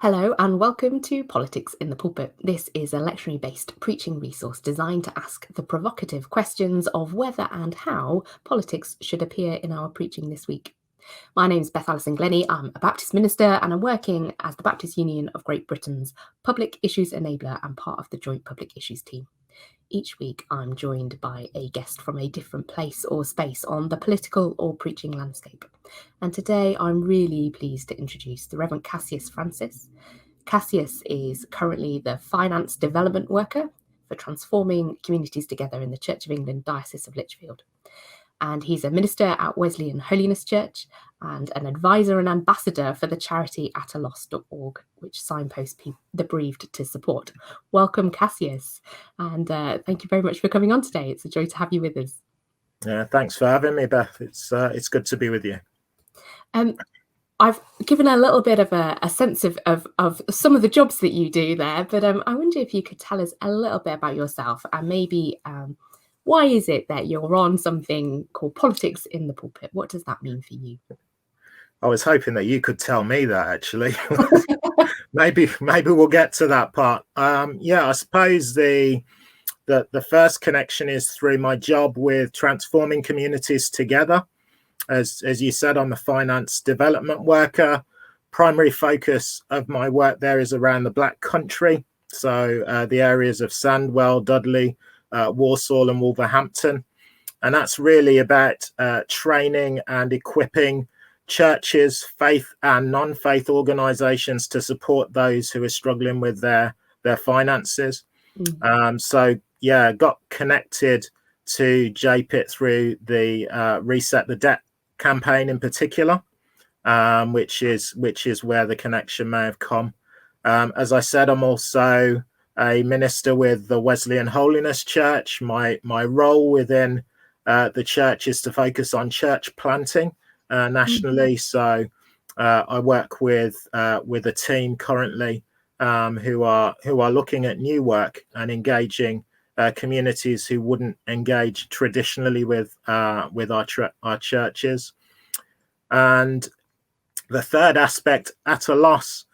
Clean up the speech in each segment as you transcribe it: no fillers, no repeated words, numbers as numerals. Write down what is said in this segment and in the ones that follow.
Hello and welcome to Politics in the Pulpit. This is a lectionary-based preaching resource designed to ask the provocative questions of whether and how politics should appear in our preaching this week. My name is Beth Allison-Glenny. I'm a Baptist minister and I'm working as the Baptist Union of Great Britain's Public Issues Enabler and part of the Joint Public Issues team. Each week, I'm joined by a guest from a different place or space on the political or preaching landscape. And today, I'm really pleased to introduce the Reverend Cassius Francis. Cassius is currently the Finance Development Worker for Transforming Communities Together in the Church of England Diocese of Lichfield. And he's a minister at Wesleyan Holiness Church and an advisor and ambassador for the charity ataloss.org, which signposts the bereaved to support. Welcome, Cassius, and thank you very much for coming on today. It's a joy to have you with us. Yeah, thanks for having me, Beth. It's good to be with you. I've given a little bit of a sense of some of the jobs that you do there, but I wonder if you could tell us a little bit about yourself and maybe why is it that you're on something called Politics in the Pulpit? What does that mean for you? I was hoping that you could tell me that, actually. maybe we'll get to that part. I suppose the first connection is through my job with transforming communities together. As you said, I'm a finance development worker. Primary focus of my work there is around the Black Country, so the areas of Sandwell, Dudley, Walsall and Wolverhampton. And that's really about training and equipping churches, faith and non-faith organizations to support those who are struggling with their finances. Got connected to JPIT through the Reset the Debt campaign in particular, which is where the connection may have come. As I said, I'm also a minister with the Wesleyan Holiness Church. My role within the church is to focus on church planting nationally. So I work with a team currently who are looking at new work and engaging communities who wouldn't engage traditionally with our churches. And the third aspect, ataloss.org,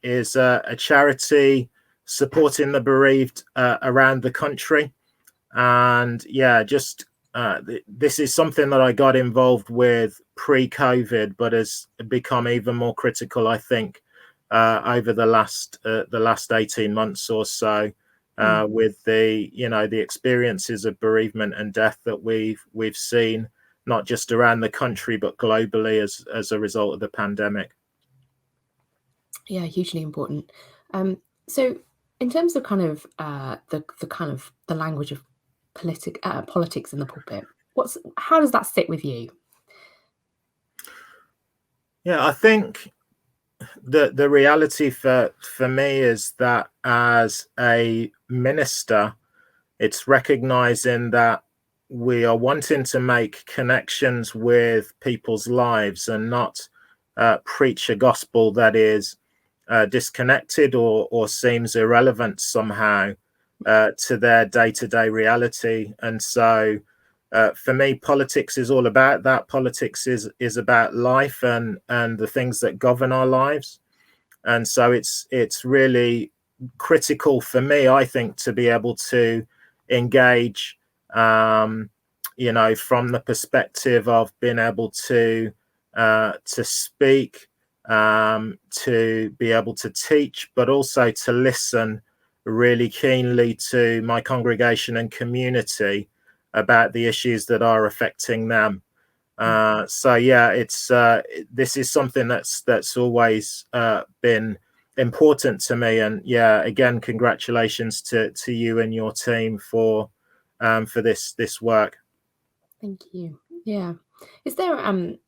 is a charity supporting the bereaved around the country. And this is something that I got involved with pre-COVID, but has become even more critical, I think, over the last 18 months or so, with the experiences of bereavement and death that we've seen, not just around the country but globally as a result of the pandemic. Yeah, hugely important. So, in terms of kind of the language of politics in the pulpit, how does that sit with you? Yeah, I think the reality for me is that as a minister, it's recognizing that we are wanting to make connections with people's lives and not preach a gospel that is disconnected or seems irrelevant somehow to their day-to-day reality. And so for me, politics is all about that. Politics is about life and the things that govern our lives. And so it's really critical for me, I think, to be able to engage from the perspective of being able to speak, to be able to teach, but also to listen really keenly to my congregation and community about the issues that are affecting them. This is something that's always been important to me. And again, congratulations to you and your team for this work. Thank you. Yeah. Is there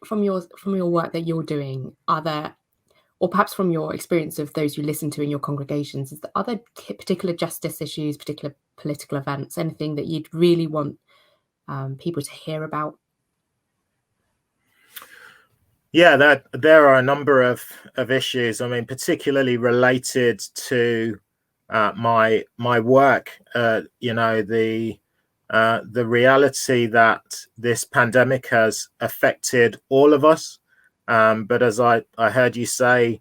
from your work that you're doing, or perhaps from your experience of those you listen to in your congregations, are there particular justice issues, particular political events, anything that you'd really want people to hear about? Yeah, there are a number of issues. I mean, particularly related to my work. The reality that this pandemic has affected all of us, But as I heard you say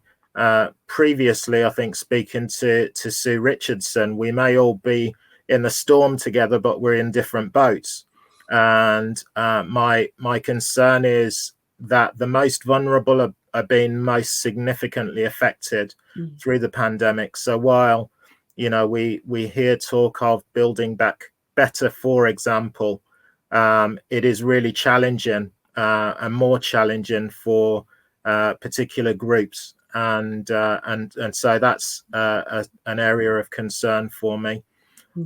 previously, I think speaking to Sue Richardson, we may all be in the storm together, but we're in different boats. And my concern is that the most vulnerable are being most significantly affected through the pandemic. So while we hear talk of building back better, for example, it is really challenging and more challenging for particular groups, and so that's an area of concern for me.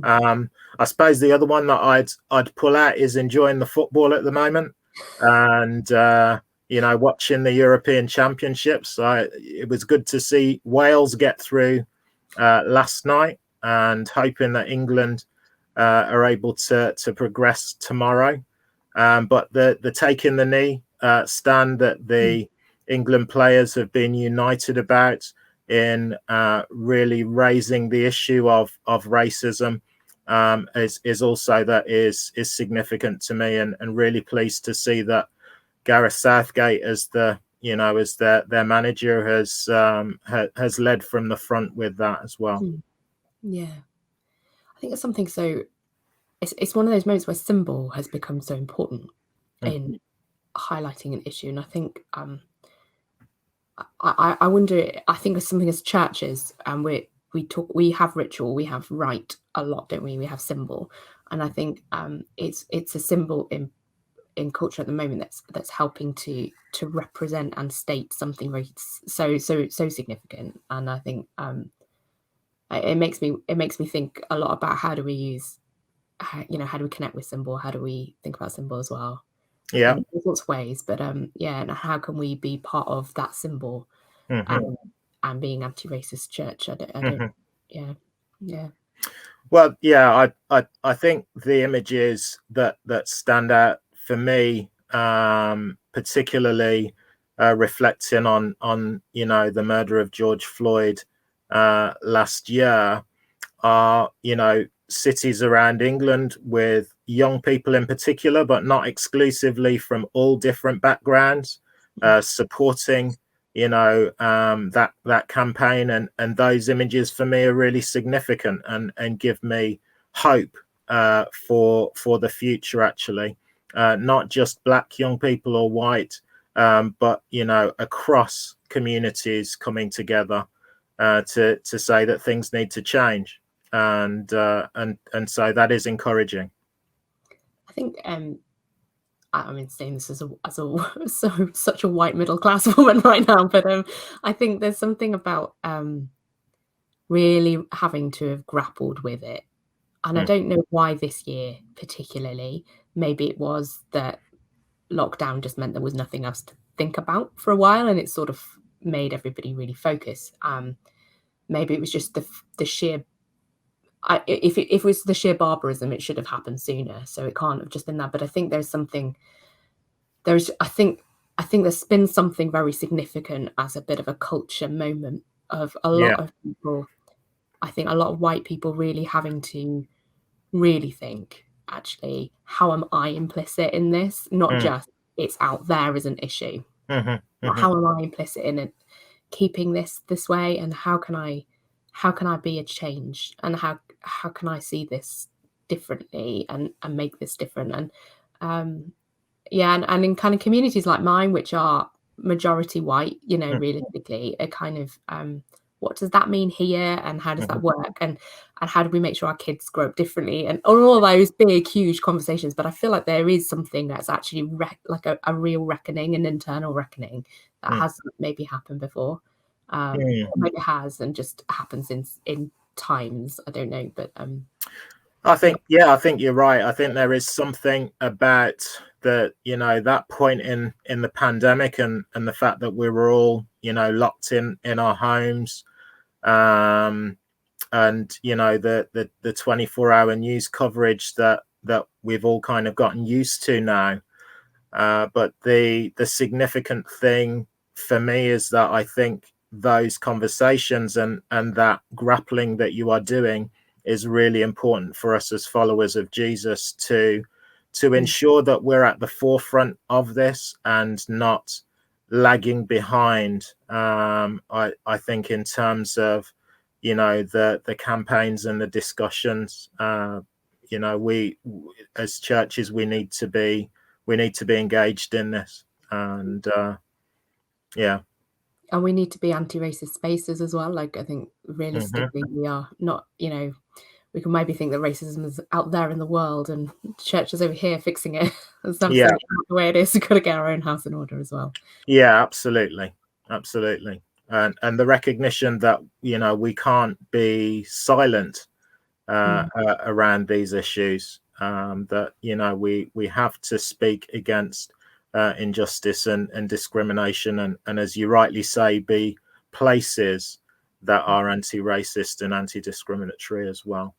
I suppose the other one that I'd pull out is enjoying the football at the moment, and watching the European Championships. It was good to see Wales get through last night, and hoping that England are able to progress tomorrow. But the taking the knee stand that the England players have been united about in really raising the issue of racism is also that is significant to me, and really pleased to see that Gareth Southgate as their manager has led from the front with that as well. Yeah, I think it's something so. It's one of those moments where symbol has become so important in highlighting an issue, and I think I wonder. I think it's something as churches, and we have ritual, we have rite a lot, don't we? We have symbol, and I think it's a symbol in culture at the moment that's helping to represent and state something very so significant, and I think it makes me think a lot about how do we use. How do we connect with symbol? How do we think about symbol as well? Yeah, in lots of ways, but and how can we be part of that symbol and being anti-racist church? I don't. Yeah. Well, yeah, I think the images that stand out for me, particularly reflecting on the murder of George Floyd last year, are cities around England with young people in particular, but not exclusively, from all different backgrounds, supporting that campaign, and those images for me are really significant and give me hope for the future, actually, not just Black young people or white, but across communities coming together to say that things need to change. And so that is encouraging. I think I'm saying this as such a white middle class woman right now, but I think there's something about really having to have grappled with it, and I don't know why this year particularly. Maybe it was that lockdown just meant there was nothing else to think about for a while, and it sort of made everybody really focus. Maybe it was just the sheer. If it was the sheer barbarism, it should have happened sooner. So it can't have just been that. But I think there's something. I think there's been something very significant as a bit of a culture moment of a lot of people. I think a lot of white people really having to really think, actually, how am I implicit in this? Not just it's out there as an issue. How am I implicit in it? Keeping this way, and how can I be a change, and how can I see this differently and make this different, and and in kind of communities like mine, which are majority white, realistically, a kind of what does that mean here, and how does that work, and how do we make sure our kids grow up differently, and all those big huge conversations. But I feel like there is something that's actually like a real reckoning, an internal reckoning that hasn't maybe happened before. Maybe it has and just happens in times, I don't know, but I think you're right. I think there is something about that point in the pandemic, and the fact that we were all locked in our homes, and the 24-hour news coverage that we've all kind of gotten used to now. But the significant thing for me is that I think those conversations and that grappling that you are doing is really important for us as followers of Jesus to ensure that we're at the forefront of this, and not lagging behind. I think in terms of, the campaigns and the discussions. We as churches, we need to be engaged in this, and and we need to be anti-racist spaces as well. Like, I think realistically, we are not, we can maybe think that racism is out there in the world and churches over here fixing it. That's absolutely not the way it is. We've got to get our own house in order as well. Yeah, absolutely. And the recognition that, we can't be silent around these issues, that, we have to speak against injustice and discrimination, and as you rightly say, be places that are anti-racist and anti-discriminatory as well.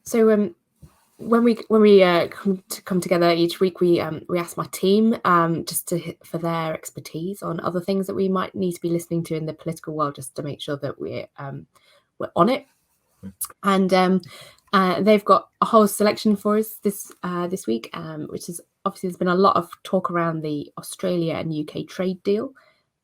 So when we come together each week, we ask my team just for their expertise on other things that we might need to be listening to in the political world, just to make sure that we're on it. And they've got a whole selection for us this week, which is obviously, there's been a lot of talk around the Australia and UK trade deal,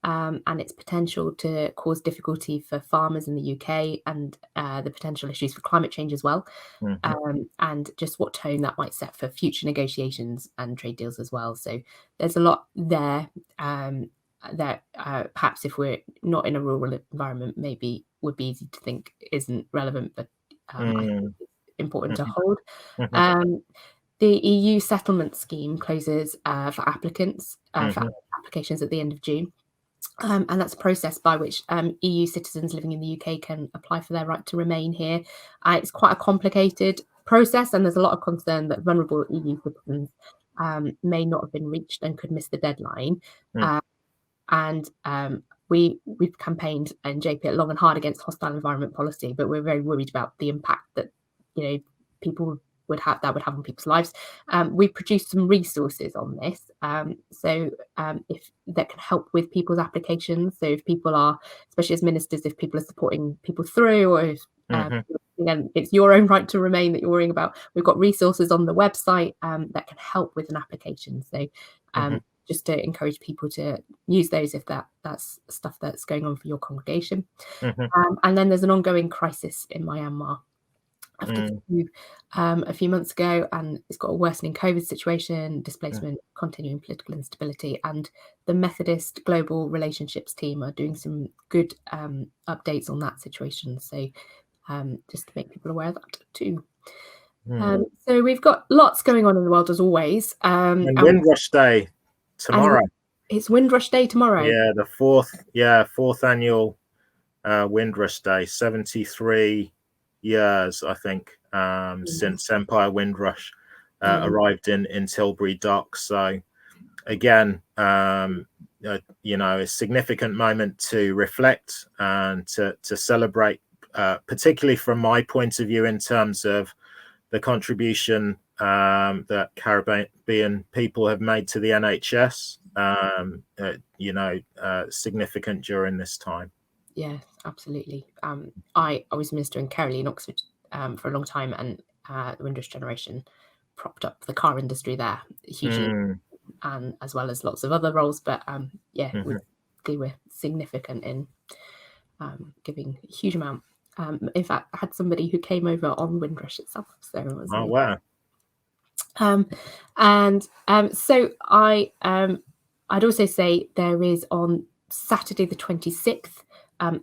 and its potential to cause difficulty for farmers in the UK, and the potential issues for climate change as well, and just what tone that might set for future negotiations and trade deals as well. So there's a lot there that perhaps if we're not in a rural environment, maybe would be easy to think isn't relevant, but I think it's important to hold. The EU settlement scheme closes for applicants for applications at the end of June. And that's a process by which EU citizens living in the UK can apply for their right to remain here. It's quite a complicated process, and there's a lot of concern that vulnerable EU citizens may not have been reached and could miss the deadline. We've campaigned in JP long and hard against hostile environment policy, but we're very worried about the impact that people would have on people's lives. We produced some resources on this, if that can help with people's applications. So if people are, especially as ministers, if people are supporting people through, or if again, it's your own right to remain that you're worrying about, we've got resources on the website that can help with an application. So just to encourage people to use those if that's stuff that's going on for your congregation. And then there's an ongoing crisis in Myanmar after the coup a few months ago, and it's got a worsening COVID situation, displacement, continuing political instability, and the Methodist Global Relationships team are doing some good updates on that situation. So just to make people aware of that too. So we've got lots going on in the world as always. And Windrush Day tomorrow. It's Windrush Day tomorrow. Yeah, the fourth annual Windrush Day. 73 years, I think, since Empire Windrush arrived in Tilbury Docks. So again, a significant moment to reflect and to celebrate, particularly from my point of view, in terms of the contribution that Caribbean people have made to the NHS, significant during this time. Yeah, absolutely. I was minister in Kerry in Oxford for a long time, and the Windrush generation propped up the car industry there hugely, and as well as lots of other roles. But they were significant in giving a huge amount. In fact, I had somebody who came over on Windrush itself. So it was wow. So I'd also say there is on Saturday the 26th,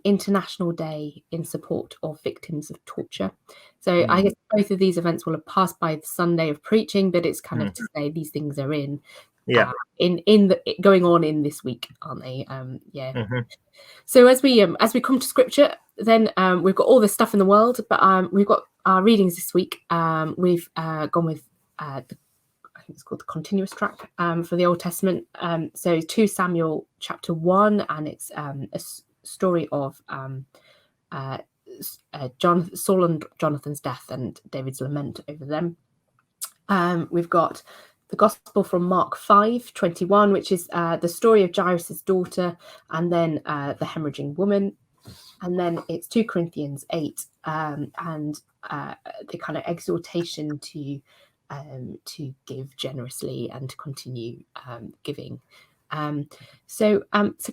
International Day in support of victims of torture. So I guess both of these events will have passed by the Sunday of preaching, but it's kind of to say these things are in going on in this week, aren't they? So as we come to scripture, then we've got all this stuff in the world, but we've got our readings this week. We've gone with I think it's called the continuous track for the Old Testament. So 2 Samuel chapter 1, and it's a story of Saul and Jonathan's death and David's lament over them. We've got the Gospel from Mark 5:21, which is the story of Jairus' daughter, and then the hemorrhaging woman. And then it's 2 Corinthians 8, and the kind of exhortation to to give generously and to continue giving. So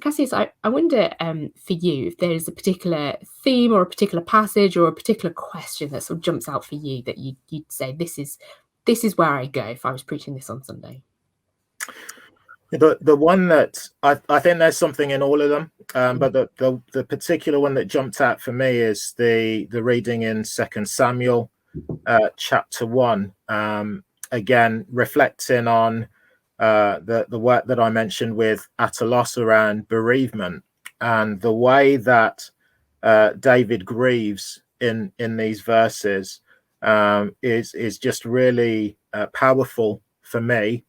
Cassius, I wonder for you if there's a particular theme or a particular passage or a particular question that sort of jumps out for you that you'd say this is where I go if I was preaching this on Sunday. The one that I think there's something in all of them, but the particular one that jumped out for me is the reading in 2 Samuel chapter 1, again reflecting on the work that I mentioned with Atalos around bereavement and the way that David grieves in these verses is just really powerful for me.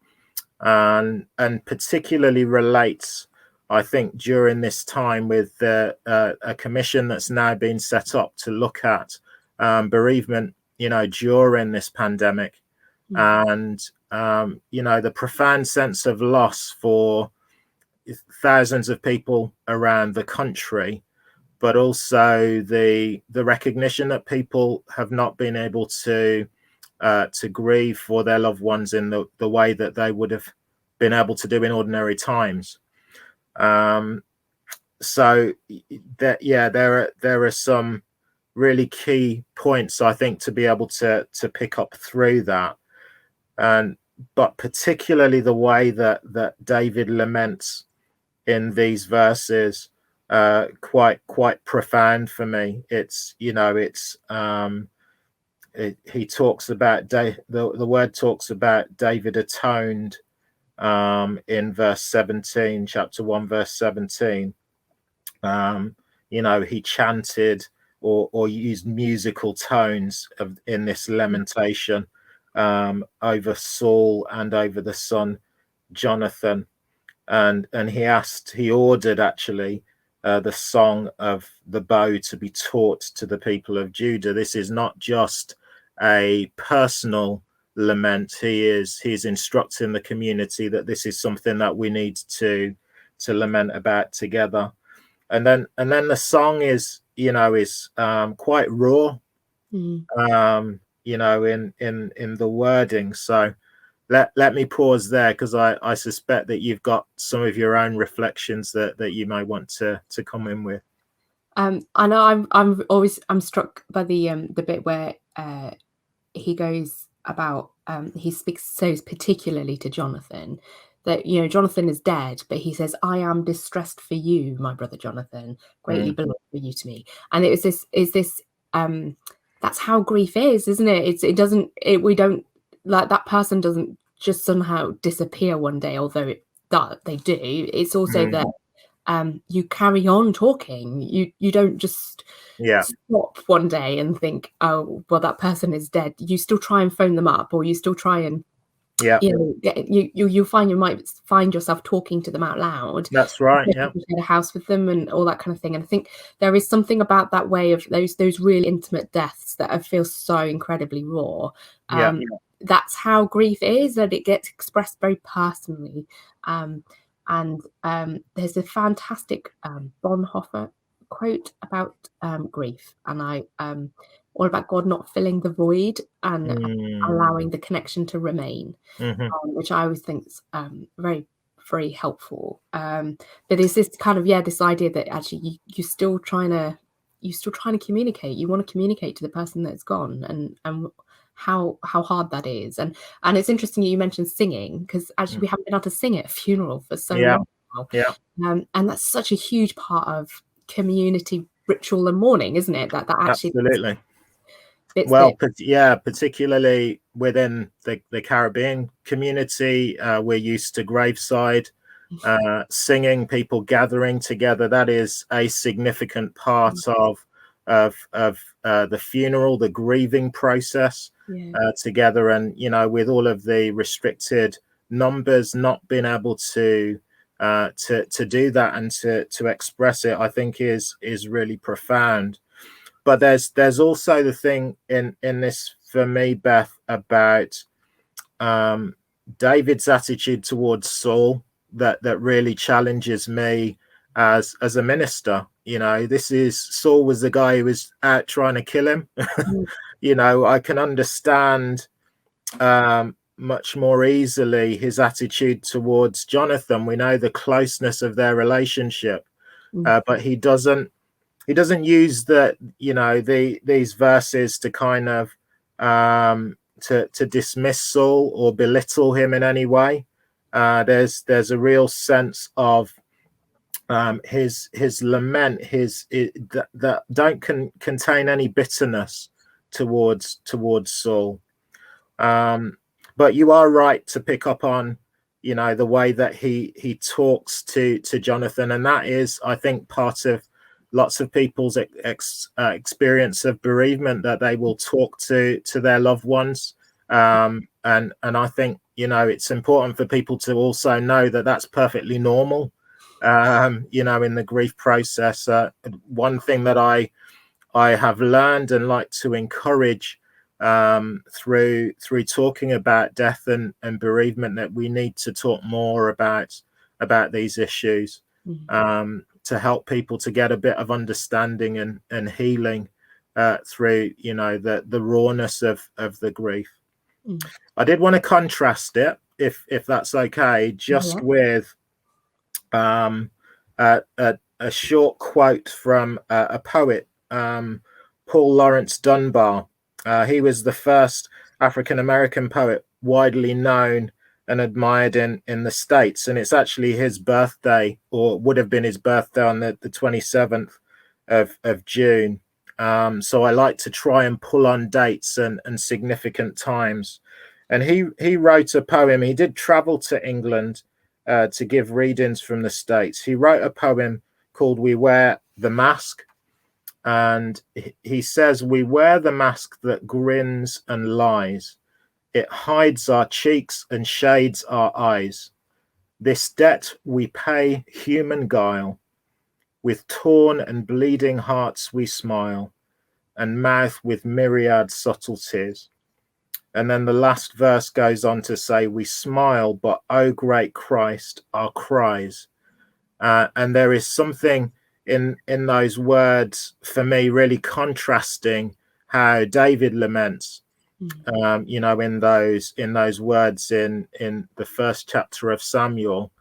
And particularly relates, I think, during this time with a commission that's now been set up to look at bereavement, during this pandemic, and the profound sense of loss for thousands of people around the country, but also the recognition that people have not been able to grieve for their loved ones in the way that they would have been able to do in ordinary times. So that, there are some really key points, I think, to be able to pick up through that, but particularly the way that David laments in these verses, quite profound for me. He talks about the word talks about David atoned in verse 17, chapter 1, verse 17. He chanted or used musical tones in this lamentation over Saul and over the son Jonathan, and he ordered actually the song of the bow to be taught to the people of Judah. This is not just a personal lament. He's instructing the community that this is something that we need to lament about together. And then the song is quite raw, in the wording. So let me pause there, because I suspect that you've got some of your own reflections that you may want to come in with. I know I'm struck by the bit where he goes about he speaks so particularly to Jonathan that Jonathan is dead, but he says, "I am distressed for you, my brother Jonathan, greatly beloved for you to me." And it was this that's how grief is, isn't it? We don't, like, that person doesn't just somehow disappear one day, although that they do. It's also that you carry on talking. You don't just stop one day and think, oh, well, that person is dead. You still try and phone them up, or you still try and you might find yourself talking to them out loud. That's right. Yeah, share a house with them and all that kind of thing. And I think there is something about that way of those really intimate deaths that I feel so incredibly raw. That's how grief is, that it gets expressed very personally. And there's a fantastic Bonhoeffer quote about grief, and all about God not filling the void and allowing the connection to remain, which I always think is very, very helpful. But there's this kind of this idea that actually you're still trying to communicate. You want to communicate to the person that's gone, and how hard that is. And it's interesting you mentioned singing, because actually we haven't been able to sing at a funeral for so long now. And that's such a huge part of community ritual and mourning, isn't it? That actually absolutely. Well, particularly within the Caribbean community, we're used to graveside singing, people gathering together. That is a significant part of the funeral, the grieving process together. And with all of the restricted numbers, not being able to do that and to express it, I think is really profound. But there's also the thing in this for me, Beth, about David's attitude towards Saul that really challenges me as a minister. Saul was the guy who was out trying to kill him. I can understand much more easily his attitude towards Jonathan. We know the closeness of their relationship, but he doesn't use these verses to kind of to dismiss Saul or belittle him in any way. There's a real sense of his lament, that don't contain any bitterness towards Saul. But you are right to pick up on, the way that he talks to Jonathan, and that is, I think, part of lots of people's experience of bereavement, that they will talk to their loved ones, and I think it's important for people to also know that that's perfectly normal, in the grief process. One thing that I have learned and like to encourage through talking about death and bereavement, that we need to talk more about these issues, to help people to get a bit of understanding and healing through the rawness of the grief. I did want to contrast it, if that's okay, just with a short quote from a poet, Paul Laurence Dunbar. He was the first African-American poet widely known and admired in the States. And it's actually his birthday, or would have been his birthday, on the 27th of June. So I like to try and pull on dates and significant times. And he wrote a poem. He did travel to England to give readings from the States. He wrote a poem called "We Wear the Mask." And he says, "We wear the mask that grins and lies. It hides our cheeks and shades our eyes. This debt we pay human guile. With torn and bleeding hearts we smile, and mouth with myriad subtleties." And then the last verse goes on to say, "We smile, but oh great Christ, our cries." And there is something in those words for me really contrasting how David laments, in those words in the first chapter of Samuel.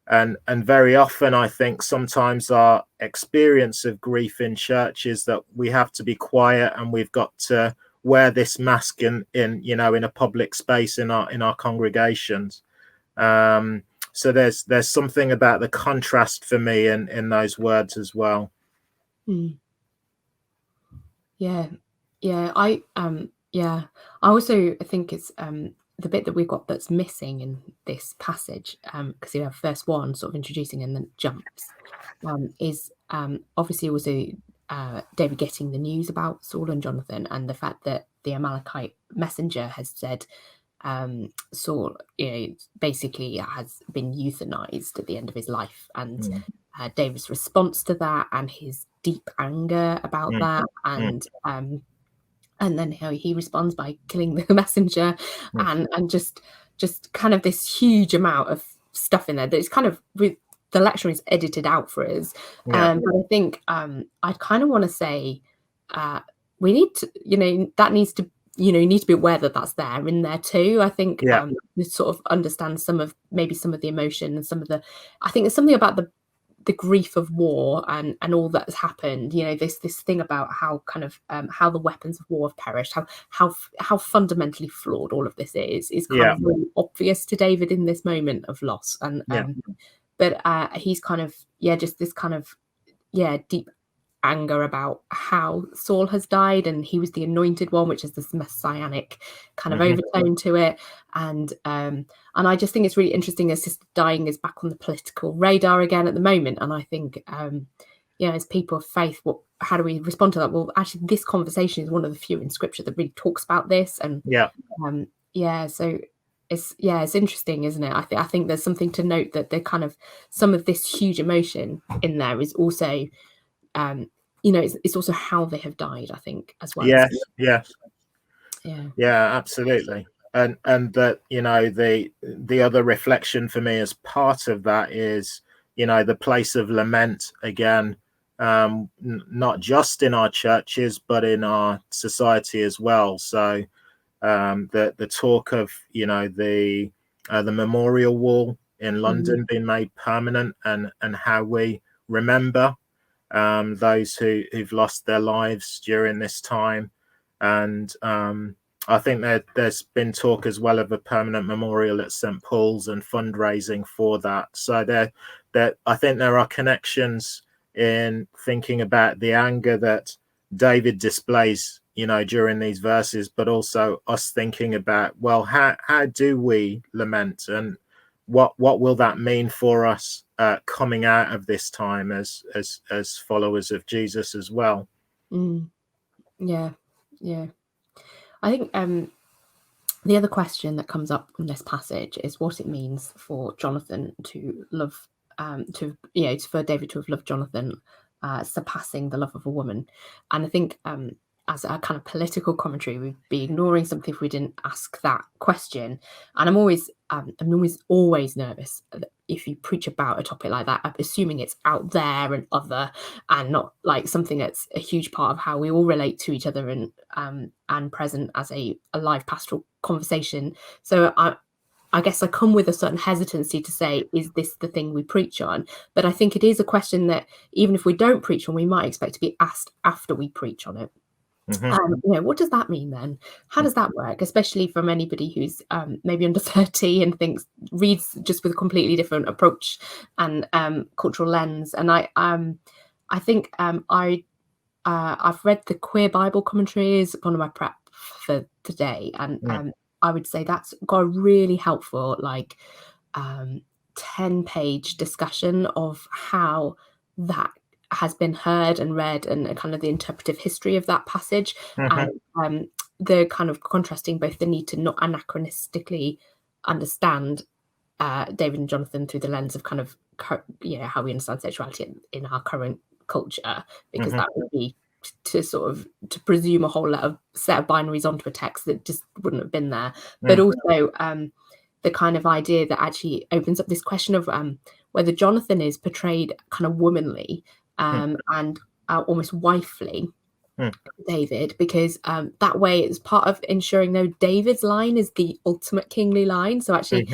And very often, I think sometimes our experience of grief in church is that we have to be quiet, and we've got to wear this mask in a public space in our congregations. So there's something about the contrast for me in those words as well. Yeah. I also think it's the bit that we've got that's missing in this passage, because you have verse 1 sort of introducing and then jumps, is obviously also David getting the news about Saul and Jonathan, and the fact that the Amalekite messenger has said Saul basically has been euthanized at the end of his life, and David's response to that, and his deep anger about that, and then how he responds by killing the messenger, and just kind of this huge amount of stuff in there that is kind of, the lecture is edited out for us. But I think I kind of want to say we need to, that needs to, you need to be aware that that's there in there too. I think to sort of understand some of the emotion and I think there's something about the grief of war and all that's happened, this thing about how kind of how the weapons of war have perished, how fundamentally flawed all of this is kind of really obvious to David in this moment of loss. And but he's kind of just this kind of deep anger about how Saul has died, and he was the anointed one, which is this messianic kind of overtone to it. And I just think it's really interesting as sister dying is back on the political radar again at the moment. And I think as people of faith, how do we respond to that? Well, actually this conversation is one of the few in scripture that really talks about this. And so it's interesting, isn't it? I think there's something to note, that they're kind of, some of this huge emotion in there is also it's also how they have died, I think, as well. Absolutely. And that the other reflection for me as part of that is the place of lament again, not just in our churches but in our society as well. So the talk of, you know, the memorial wall in London being made permanent, and how we remember those who've lost their lives during this time. And I think there's been talk as well of a permanent memorial at St. Paul's and fundraising for that. So I think there are connections in thinking about the anger that David displays, you know, during these verses, but also us thinking about, well, how do we lament, and what will that mean for us coming out of this time as followers of Jesus as well? Yeah. I think the other question that comes up in this passage is what it means for Jonathan to love, for David to have loved Jonathan, surpassing the love of a woman. And I think as a kind of political commentary, we'd be ignoring something if we didn't ask that question. And I'm always nervous if you preach about a topic like that, assuming it's out there and other, and not like something that's a huge part of how we all relate to each other and present as a live pastoral conversation. So I guess I come with a certain hesitancy to say, is this the thing we preach on? But I think it is a question that even if we don't preach on, we might expect to be asked after we preach on it. What does that mean then? How does that work? Especially from anybody who's maybe under 30 and reads just with a completely different approach and cultural lens. And I think I've read the Queer Bible commentaries, one of my prep for today, and I would say that's got a really helpful 10-page discussion of how that has been heard and read, and kind of the interpretive history of that passage, and the kind of contrasting both the need to not anachronistically understand David and Jonathan through the lens of kind of how we understand sexuality in our current culture, because that would be to presume a whole set of binaries onto a text that just wouldn't have been there. But also the kind of idea that actually opens up this question of whether Jonathan is portrayed kind of womanly and almost wifely David, because that way it's part of ensuring David's line is the ultimate kingly line. So actually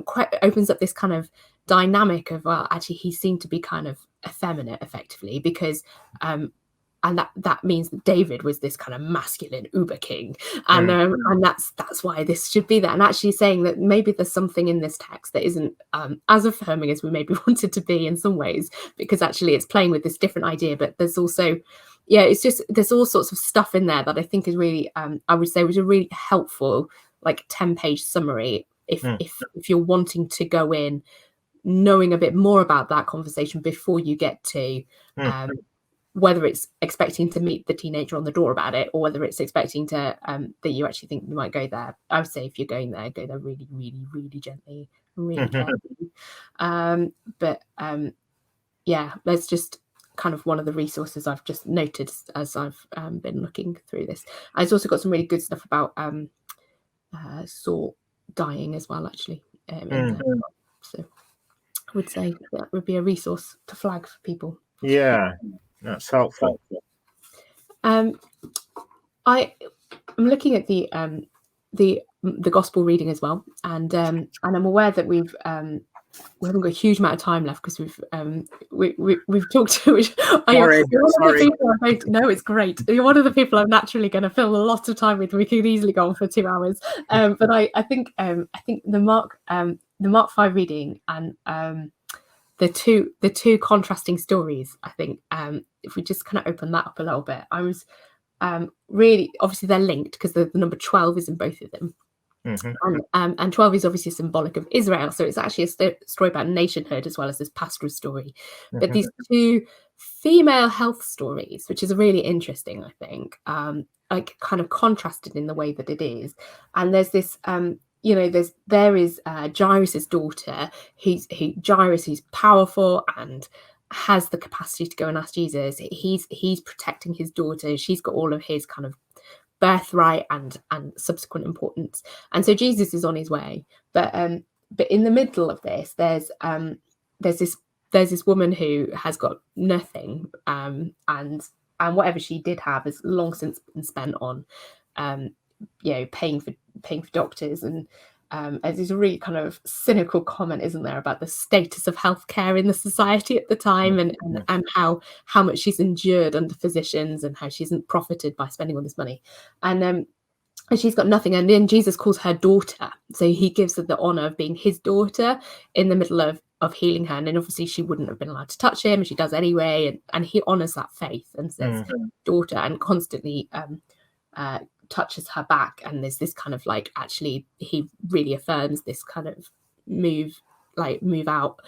quite opens up this kind of dynamic of, well, actually he seemed to be kind of effeminate effectively, because and that means that David was this kind of masculine uber king, and that's why this should be there. And actually saying that maybe there's something in this text that isn't as affirming as we maybe wanted to be in some ways, because actually it's playing with this different idea. But there's also, it's just, there's all sorts of stuff in there that I think is really, I would say was a really helpful 10-page summary if you're wanting to go in knowing a bit more about that conversation before you get to whether it's expecting to meet the teenager on the door about it, or whether it's expecting to that you actually think you might go there. I would say if you're going there, go there really, really, really gently, really carefully. That's just kind of one of the resources I've just noted as I've been looking through this. I've also got some really good stuff about Saul dying as well, actually. So I would say that would be a resource to flag for people. Yeah, that's helpful. I'm looking at the gospel reading as well, and I'm aware that we haven't got a huge amount of time left, because we've talked to. Sorry. No, it's great. You're one of the people I'm naturally going to fill a lot of time with. We could easily go on for 2 hours, but I think the Mark 5 reading and the two contrasting stories, I think if we just kind of open that up a little bit, I was really, obviously they're linked because the number 12 is in both of them. And 12 is obviously symbolic of Israel, so it's actually a story about nationhood as well as this pastoral story. But these two female health stories, which is really interesting, I think, kind of contrasted in the way that it is. And there's this there is Jairus's daughter, Jairus, who's powerful and has the capacity to go and ask Jesus. He's protecting his daughter. She's got all of his kind of birthright and subsequent importance, and so Jesus is on his way. But in the middle of this, there's this woman who has got nothing, and whatever she did have has long since been spent on paying for doctors, and there's a really kind of cynical comment, isn't there, about the status of healthcare in the society at the time, and how much she's endured under physicians, and how she isn't profited by spending all this money, and she's got nothing. And then Jesus calls her daughter, so he gives her the honor of being his daughter in the middle of healing her. And then obviously she wouldn't have been allowed to touch him, and she does anyway, and he honors that faith and says daughter, and constantly touches her back. And there's this kind of like, actually he really affirms this kind of move out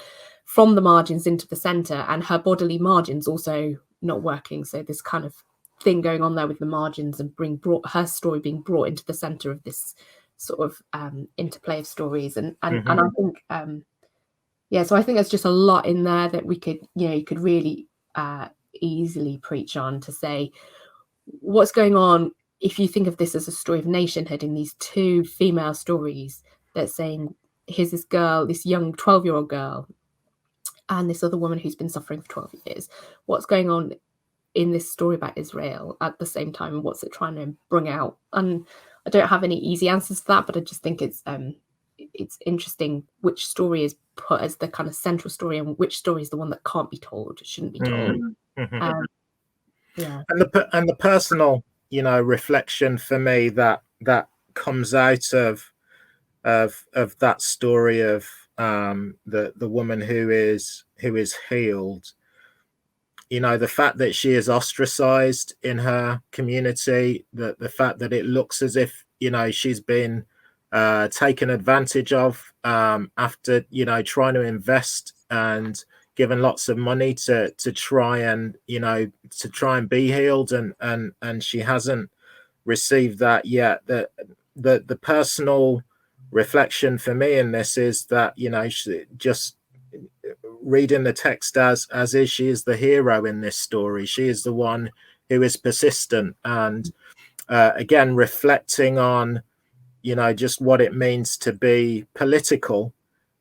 from the margins into the center, and her bodily margins also not working. So this kind of thing going on there with the margins, and brought her story being brought into the center of this sort of interplay of stories, and I think so I think there's just a lot in there that we could you could really easily preach on, to say what's going on. If you think of this as a story of nationhood in these two female stories, that's saying here's this girl, this young 12-year-old girl, and this other woman who's been suffering for 12 years. What's going on in this story about Israel at the same time, and what's it trying to bring out? And I don't have any easy answers to that, but I just think it's interesting which story is put as the kind of central story, and which story is the one that can't be told, shouldn't be told. And the personal reflection for me that comes out of that story of the woman who is healed, the fact that she is ostracized in her community, the fact that it looks as if she's been taken advantage of after trying to invest and given lots of money to try and be healed, and she hasn't received that yet. The personal reflection for me in this is that just reading the text as is, she is the hero in this story. She is the one who is persistent, and again reflecting on just what it means to be political.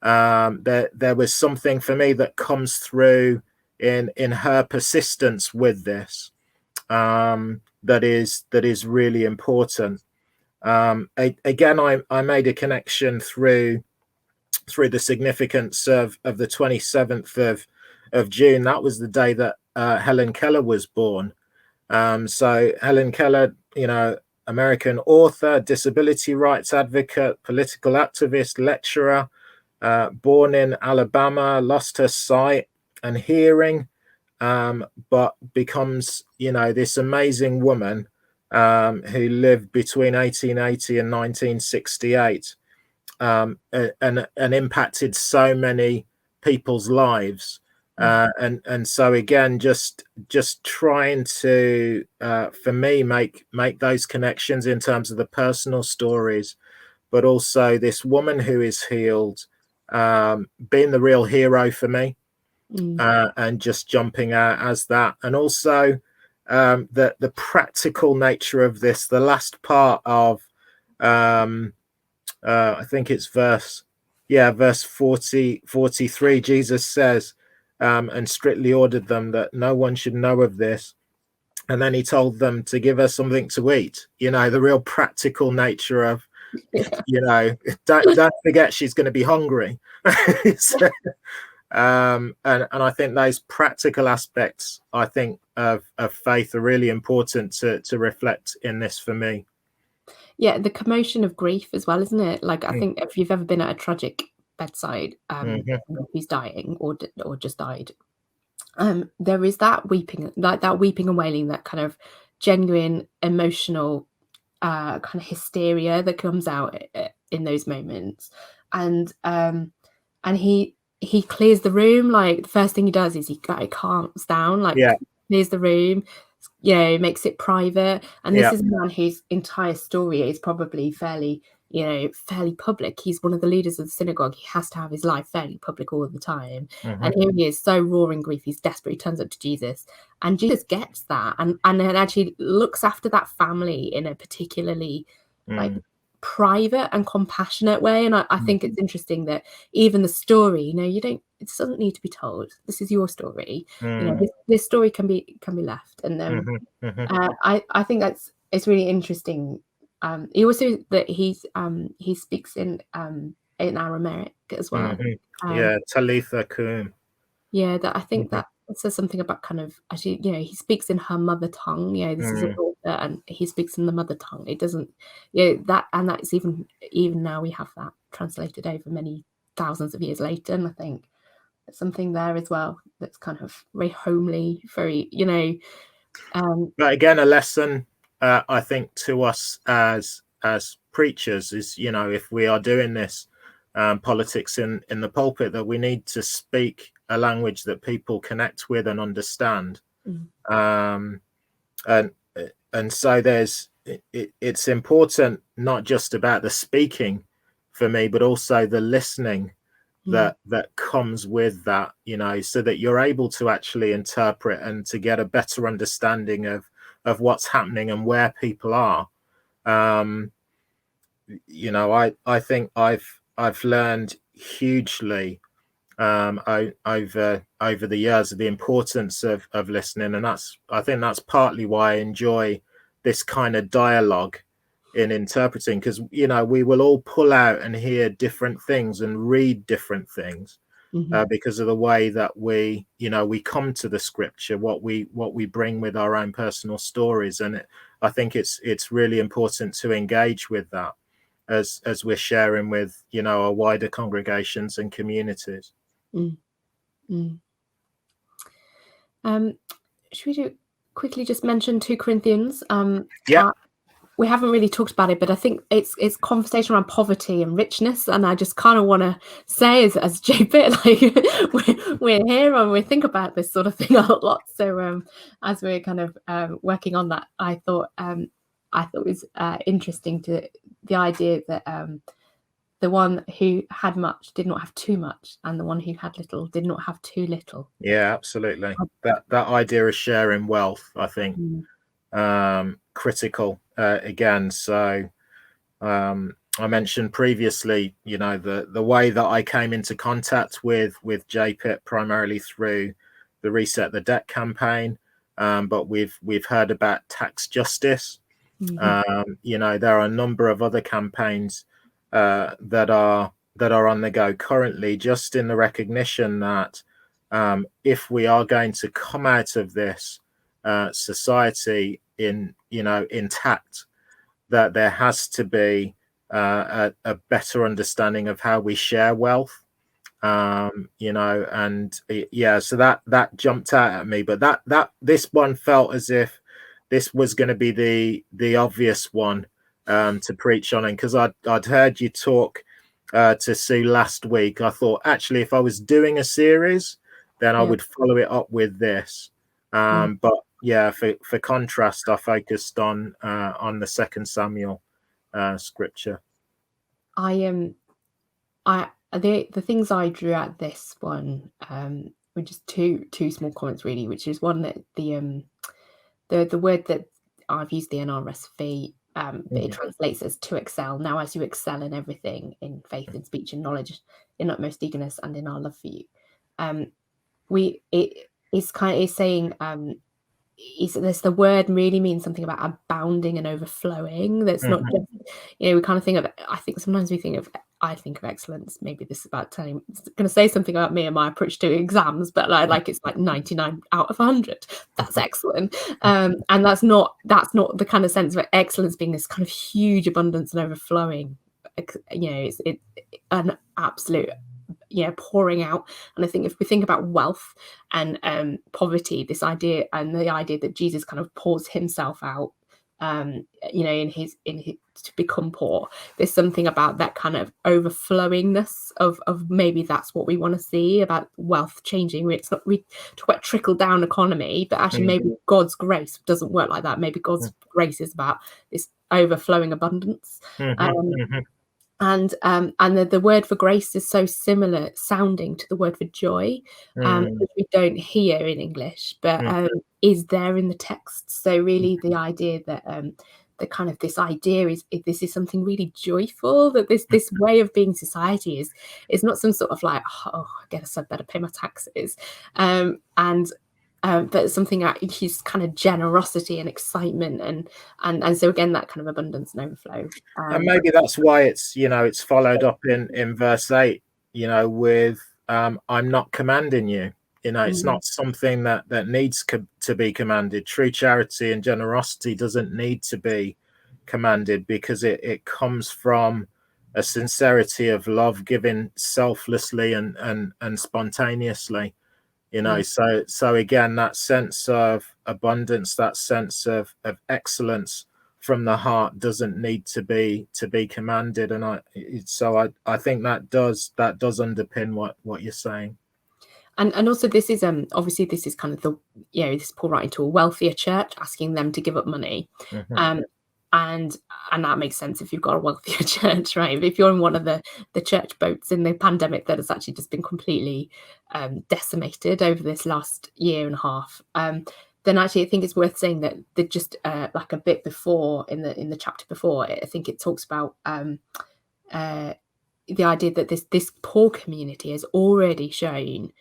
There was something for me that comes through in her persistence with this that is really important. Again, I made a connection through the significance of the 27th of June. That was the day that Helen Keller was born. So Helen Keller, American author, disability rights advocate, political activist, lecturer, born in Alabama, lost her sight and hearing, but becomes, this amazing woman who lived between 1880 and 1968, and impacted so many people's lives. And so again, just trying to, for me, make those connections in terms of the personal stories, but also this woman who is healed, being the real hero for me, and just jumping out as that. And also the practical nature of this, the last part of, I think it's verse 43, Jesus says, and strictly ordered them that no one should know of this. And then he told them to give her something to eat, the real practical nature of, don't forget she's going to be hungry. So, and I think those practical aspects, I think, of faith are really important to reflect in this for me. Yeah, the commotion of grief as well, isn't it? Like, I think if you've ever been at a tragic bedside, who's dying or just died, there is that weeping, like that weeping and wailing, that kind of genuine emotional kind of hysteria that comes out in those moments. And he clears the room. Like, the first thing he does is he calms down, like clears the room, makes it private. And this is a man whose entire story is probably fairly public. He's one of the leaders of the synagogue. He has to have his life fairly public all the time. And here he is, so raw in grief. He's desperate. He turns up to Jesus, and Jesus gets that, and it actually looks after that family in a particularly like private and compassionate way. And I think it's interesting that even the story, it doesn't need to be told. This is your story. This story can be left. And I think it's really interesting he also that he speaks in Aramaic as well. Yeah, Talitha Kum. Yeah, that I think that says something about kind of actually, he speaks in her mother tongue. This is a daughter, and he speaks in the mother tongue. It doesn't, that's even now we have that translated over many thousands of years later, and I think there's something there as well that's kind of very homely, very, But again, a lesson I think to us as preachers is, if we are doing this politics in the pulpit, that we need to speak a language that people connect with and understand. And so it's important not just about the speaking for me, but also the listening that comes with that, so that you're able to actually interpret and to get a better understanding of what's happening and where people are. I think I've learned hugely over the years of the importance of listening, and I think that's partly why I enjoy this kind of dialogue in interpreting, because we will all pull out and hear different things and read different things because of the way that we come to the scripture, what we bring with our own personal stories, and I think it's really important to engage with that as we're sharing with our wider congregations and communities. Should we quickly just mention 2 Corinthians? Yeah. We haven't really talked about it, but I think it's conversation around poverty and richness, and I just kind of want to say as JPIT, like we're here and we think about this sort of thing a lot. So as we're kind of working on that, I thought it was interesting to the idea that the one who had much did not have too much, and the one who had little did not have too little. Yeah, absolutely. That idea of sharing wealth, I think, critical again. So I mentioned previously, the way that I came into contact with JPIT primarily through the Reset the Debt campaign, but we've heard about tax justice. There are a number of other campaigns that are on the go currently, just in the recognition that if we are going to come out of this society intact, that there has to be a better understanding of how we share wealth. So that jumped out at me, but that this one felt as if this was going to be the obvious one to preach on, and because I'd heard you talk to Sue last week, I thought actually if I was doing a series, then I would follow it up with this. But yeah, for contrast, I focused on the 2 Samuel scripture. The things I drew at this one were just two small comments really, which is one that the word that I've used, the NRSV, but it translates as to excel. Now, as you excel in everything, in faith, in speech, in knowledge, in utmost eagerness, and in our love for you, it's saying there's the word really means something about abounding and overflowing. That's not just we kind of think of. I think sometimes we think of. I think of excellence. Maybe this is about going to say something about me and my approach to exams, but it's like 99 out of 100. That's excellent, and that's not the kind of sense of excellence being this kind of huge abundance and overflowing. It's an absolute pouring out. And I think if we think about wealth and poverty, this idea and the idea that Jesus kind of pours himself out in his to become poor, there's something about that kind of overflowingness of maybe that's what we want to see about wealth changing. It's not, we talk about trickle down economy, but actually maybe God's grace doesn't work like that. Maybe God's grace is about this overflowing abundance. And the word for grace is so similar sounding to the word for joy, which we don't hear in English, but is there in the text. So really the idea that the kind of this idea is this is something really joyful, that this way of being society is not some sort of like, oh, I guess I better pay my taxes. And but something that his kind of generosity and excitement, and so again that kind of abundance and overflow. And maybe that's why it's followed up in verse 8, with I'm not commanding you. It's not something that needs to be commanded. True charity and generosity doesn't need to be commanded, because it comes from a sincerity of love, given selflessly and spontaneously. So again, that sense of abundance, that sense of excellence from the heart doesn't need to be commanded. And I think that does underpin what you're saying. And also this is obviously this is kind of the, this Paul writing to a wealthier church, asking them to give up money. And that makes sense if you've got a wealthier church, right? If you're in one of the church boats in the pandemic that has actually just been completely decimated over this last year and a half, then actually I think it's worth saying that just like a bit before in the chapter before, I think it talks about the idea that this poor community has already shown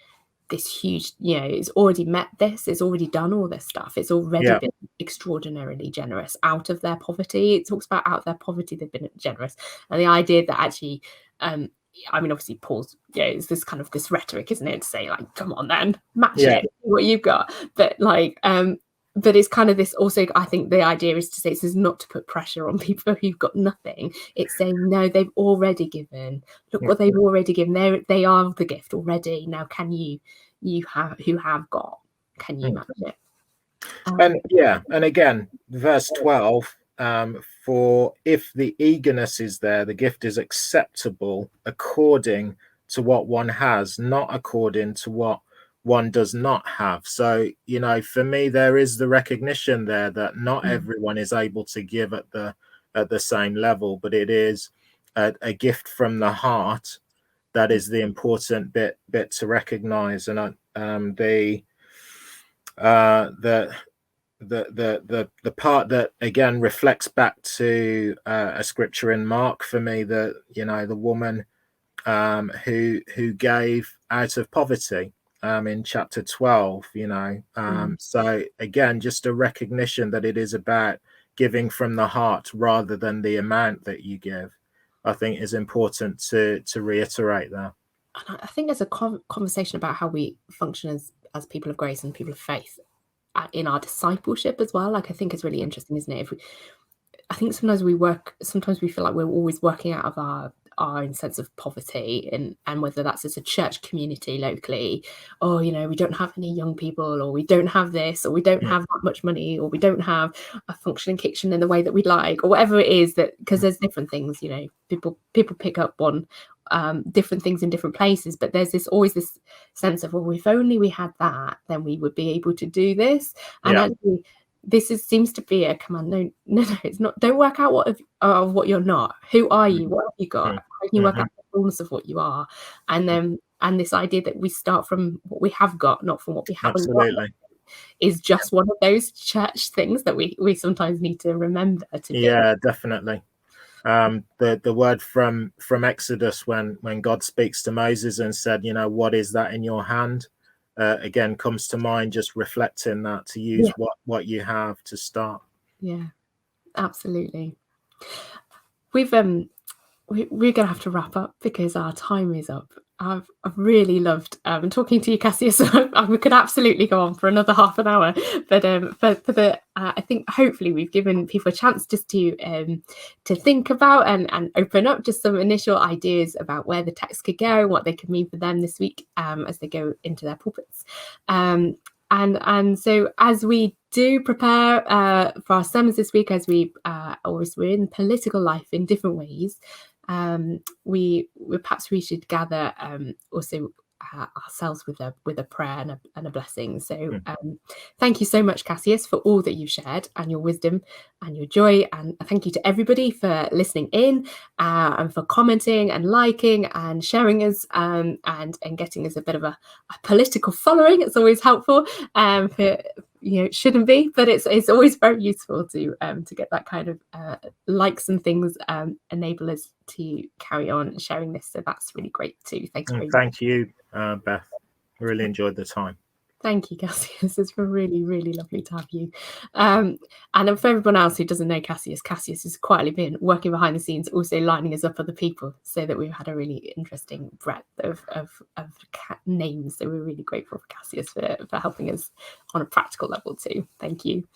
this huge, it's already met this, it's already done all this stuff, it's already been extraordinarily generous out of their poverty. It talks about out of their poverty they've been generous, and the idea that actually obviously Paul's, it's this kind of this rhetoric, isn't it, to say like, come on then, match it, what you've got, but like but it's kind of this also, I think the idea is to say, this is not to put pressure on people who've got nothing. It's saying, no, they've already given. Look what they've already given. They are the gift already. Now, can you who have got, can you match it? And again, verse 12, for if the eagerness is there, the gift is acceptable according to what one has, not according to what one does not have. So, for me, there is the recognition there that not everyone is able to give at the same level, but it is a gift from the heart that is the important bit to recognize. And the part that again reflects back to a scripture in Mark for me, that the woman who gave out of poverty in chapter 12, so again, just a recognition that it is about giving from the heart rather than the amount that you give, I think is important to reiterate that. And I think there's a conversation about how we function as people of grace and people of faith in our discipleship as well. Like, I think it's really interesting, isn't it? I think sometimes we feel like we're always working out of our own sense of poverty, and whether that's as a church community locally, or we don't have any young people, or we don't have this, or we don't have that much money, or we don't have a functioning kitchen in the way that we'd like, or whatever it is, that because there's different things, people pick up on different things in different places, but there's always this sense of, well, if only we had that, then we would be able to do this. And actually this seems to be a command. No, it's not. Don't work out what you're not. Who are you? What have you got? How can you work out the fullness of what you are? And this idea that we start from what we have got, not from what we haven't got, is just one of those church things that we sometimes need to remember to do. Yeah, definitely. The word from Exodus, when God speaks to Moses and said, what is that in your hand? Again, comes to mind, just reflecting that, to use what you have to start. Yeah, absolutely. We're gonna have to wrap up because our time is up. I've really loved talking to you, Cassius. We could absolutely go on for another half an hour, but I think hopefully we've given people a chance just to think about and open up just some initial ideas about where the text could go and what they could mean for them this week as they go into their pulpits. And so as we do prepare for our sermons this week, as we're in political life in different ways, we should gather also ourselves with a prayer and a blessing. So thank you so much, Cassius, for all that you've shared, and your wisdom and your joy, and thank you to everybody for listening in and for commenting and liking and sharing us and getting us a bit of a political following. It's always helpful. It shouldn't be, but it's always very useful to get that kind of likes and things enable us to carry on sharing this. So that's really great too. Thanks very much. Thank you, Beth. Really enjoyed the time. Thank you, Cassius. It's been really, really lovely to have you. And for everyone else who doesn't know Cassius, Cassius has quietly been working behind the scenes, also lining us up other people, so that we've had a really interesting breadth of names. So we're really grateful for Cassius for helping us on a practical level too. Thank you.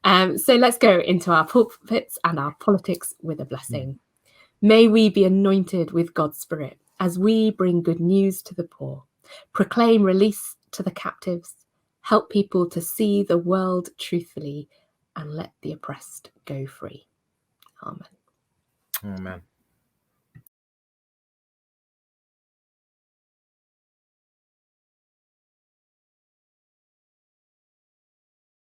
So let's go into our pulpits and our politics with a blessing. May we be anointed with God's Spirit as we bring good news to the poor, proclaim release to the captives, help people to see the world truthfully, and let the oppressed go free. Amen. Amen.